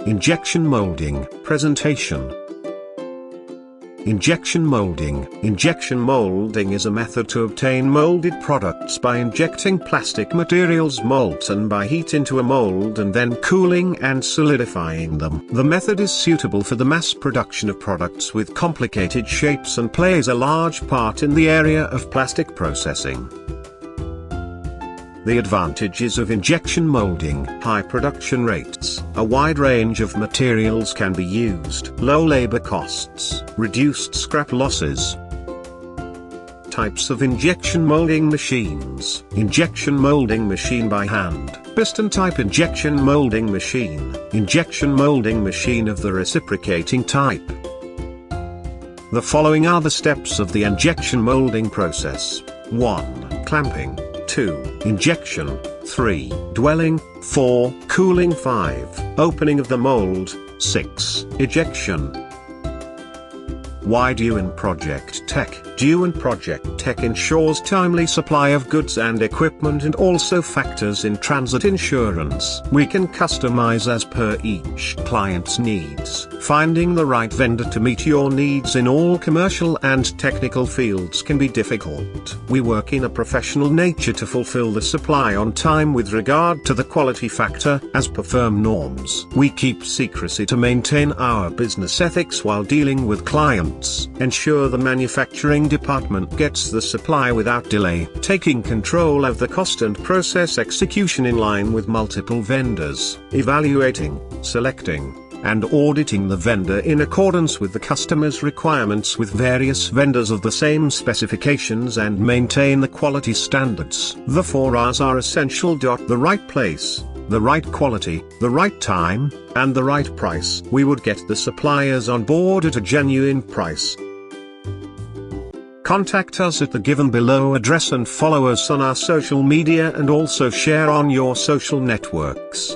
Injection molding. Presentation. Injection molding. Injection molding is a method to obtain molded products by injecting plastic materials molten by heat into a mold and then cooling and solidifying them. The method is suitable for the mass production of products with complicated shapes and plays a large part in the area of plastic processing. The advantages of injection molding: high production rates, a wide range of materials can be used, low labor costs, reduced scrap losses. Types of injection molding machines: injection molding machine by hand, piston type injection molding machine, injection molding machine of the reciprocating type. The following are the steps of the injection molding process. 1. Clamping. 2. Injection. 3. Dwelling. 4. Cooling. 5. Opening of the mold. 6. Ejection. Why Dewan Project Tech? Dewan Project Tech ensures timely supply of goods and equipment and also factors in transit insurance. We can customize as per each client's needs. Finding the right vendor to meet your needs in all commercial and technical fields can be difficult. We work in a professional nature to fulfill the supply on time with regard to the quality factor, as per firm norms. We keep secrecy to maintain our business ethics while dealing with clients. Ensure the manufacturing department gets the supply without delay, taking control of the cost and process execution in line with multiple vendors, evaluating, selecting, and auditing the vendor in accordance with the customer's requirements with various vendors of the same specifications and maintain the quality standards. The 4 R's are essential. The right place, the right quality, the right time, and the right price. We would get the suppliers on board at a genuine price. Contact us at the given below address and follow us on our social media and also share on your social networks.